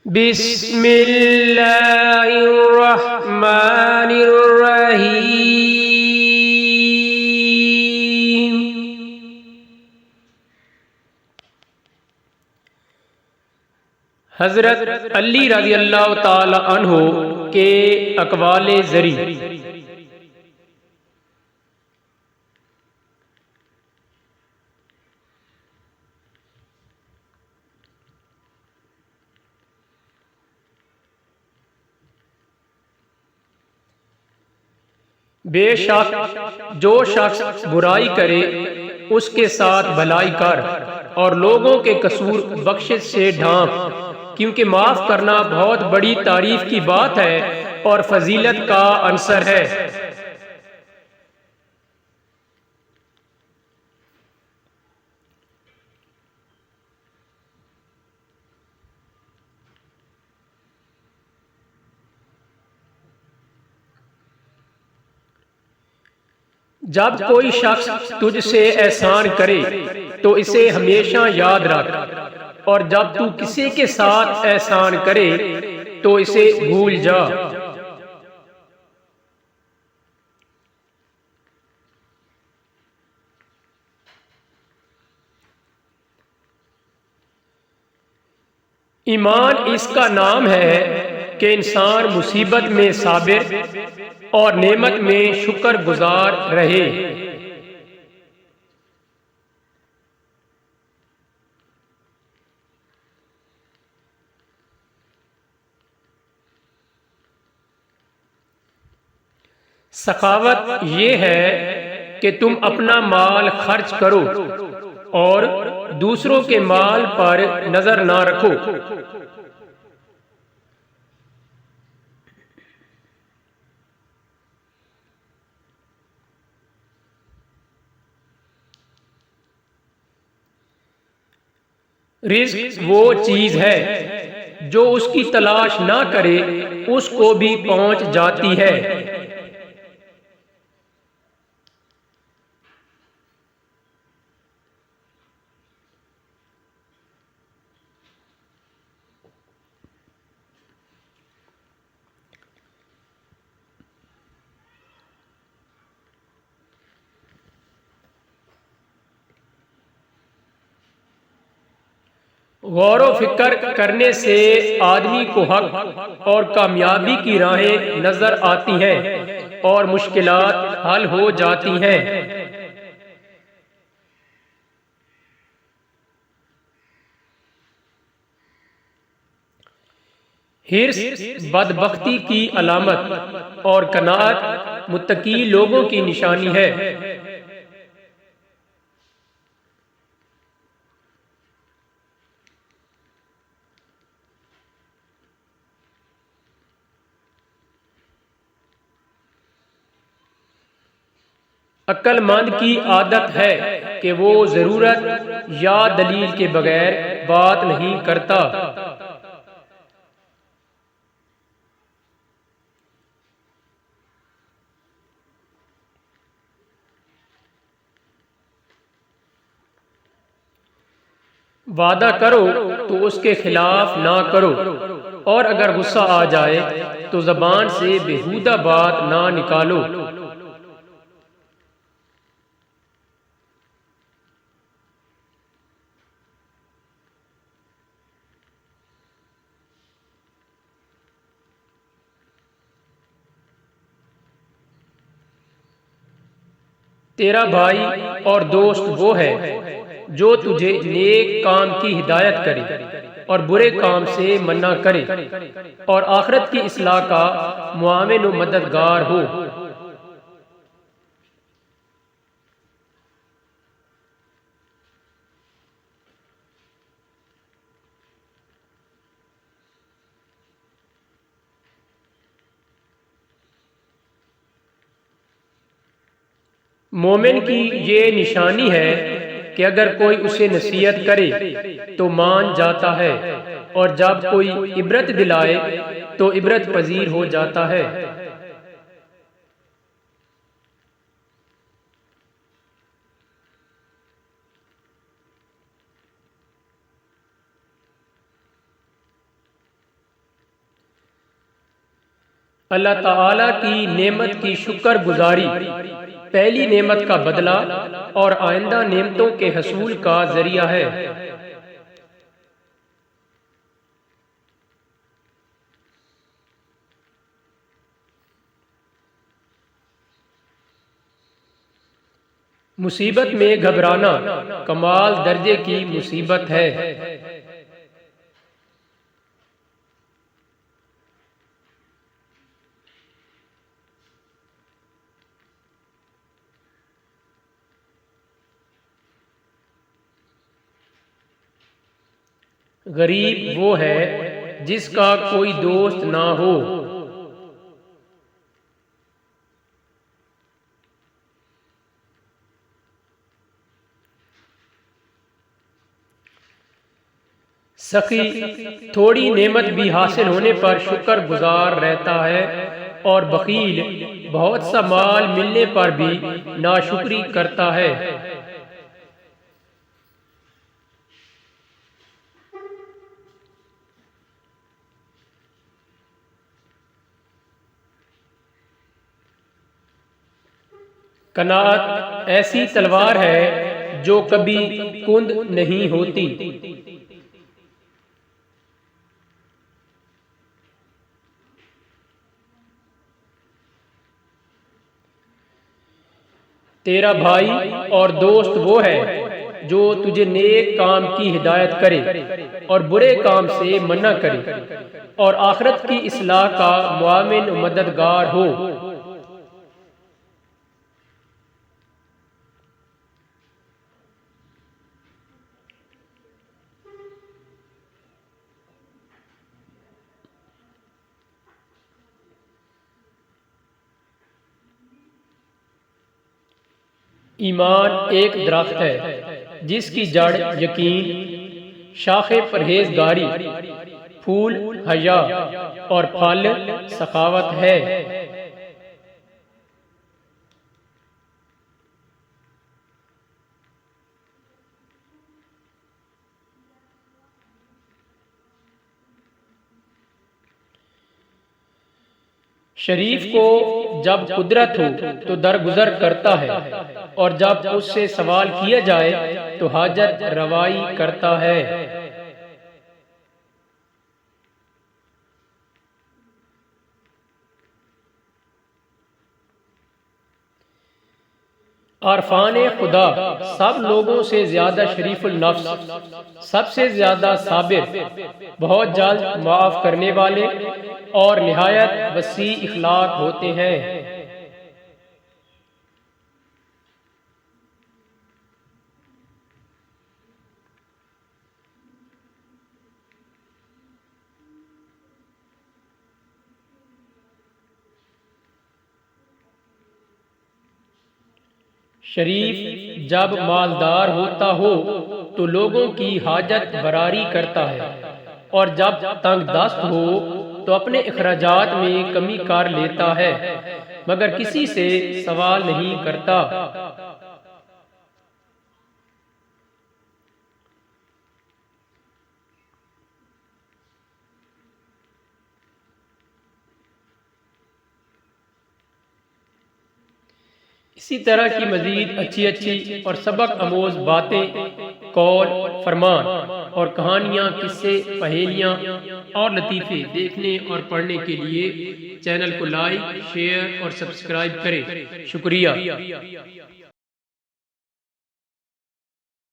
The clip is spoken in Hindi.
बिस्मिल्लाहिर्रहमानिर्रहीम। हजरत अली रज़ी अल्लाह ताला अन्हो के अक़वाले ज़री बेशक जो शख्स बुराई करे उसके साथ भलाई कर और लोगों के कसूर बख्शिश से ढांप, क्योंकि माफ करना बहुत बड़ी तारीफ की बात है और फजीलत का अंसर है। जब कोई शख्स तुझसे एहसान करे तो इसे हमेशा याद रख, और जब तू किसी के साथ एहसान करे तो इसे भूल जा। ईमान इसका नाम है कि इंसान मुसीबत में साबिर और नेमत में शुक्र गुजार रहे। सखावत ये है कि तुम अपना माल खर्च करो और दूसरों के माल पर नजर ना रखो। रिज़्क वो चीज है जो उसकी तलाश ना करे उसको भी पहुंच जाती है। गौर व फिक्र करने से आदमी को हक और कामयाबी की राहें नजर आती हैं और मुश्किलात हल हो जाती हैं। हिर्स बदबख्ती की अलामत और कनाअत मुत्तकी लोगों की निशानी है। अक्लमंद की आदत है कि वो जरूरत या दलील के बगैर बात नहीं करता। वादा करो तो उसके खिलाफ ना करो, और अगर गुस्सा आ जाए तो जबान से बेहुदा बात ना निकालो। तेरा भाई और दोस्त वो है जो तुझे नेक काम की हिदायत करे और बुरे काम से मना करे और आखिरत की इस्लाह का मुआविन व मददगार हो। मोमिन की ये निशानी है कि अगर कोई उसे नसीहत करे तो मान जाता है, और जब कोई इबरत दिलाए तो इबरत पजीर हो जाता है। अल्लाह ताला की नेमत की शुक्र गुजारी पहली नेमत का बदला और आइंदा नेमतों के हसूल का जरिया है। मुसीबत में घबराना कमाल दर्जे की मुसीबत है। गरीब वो है जिसका कोई दोस्त ना हो। सखी थोड़ी नेमत भी हासिल होने पर शुक्र गुजार रहता है और बखील बहुत सा माल मिलने पर भी नाशुक्री करता है। कनात ऐसी तलवार है जो कभी कुंद नहीं होती। तेरा भाई और दोस्त वो है जो तुझे नेक काम की हिदायत करे और बुरे काम से मना करे और आखिरत की इस्लाह का मुआविन मददगार हो। ईमान एक दरख्त है जिसकी जड़ यकीन, शाखे परहेजगारी, फूल हया और फल सखावत है। शरीफ को जब कुदरत हो तो दरगुजर करता है और जब उससे सवाल किया जाए तो हाजत रवाई करता है। आरफान खुदा सब लोगों से ज्यादा शरीफुल नफ्स, सबसे ज्यादा साबिर, बहुत जल्द माफ करने वाले और निहायत वसी इखलाक होते हैं। शरीफ जब मालदार होता हो तो लोगों की हाजत बरारी करता है और जब तंग दस्त हो तो अपने अखराजात में कमी कर लेता है, मगर किसी से सवाल नहीं करता। इसी तरह की मजीद अच्छी अच्छी और सबक अमोज बातें, कौल, फरमान और कहानियाँ, किस्से, पहेलियाँ और लतीफ़े देखने और पढ़ने के लिए चैनल को लाइक, शेयर और सब्सक्राइब करें। शुक्रिया।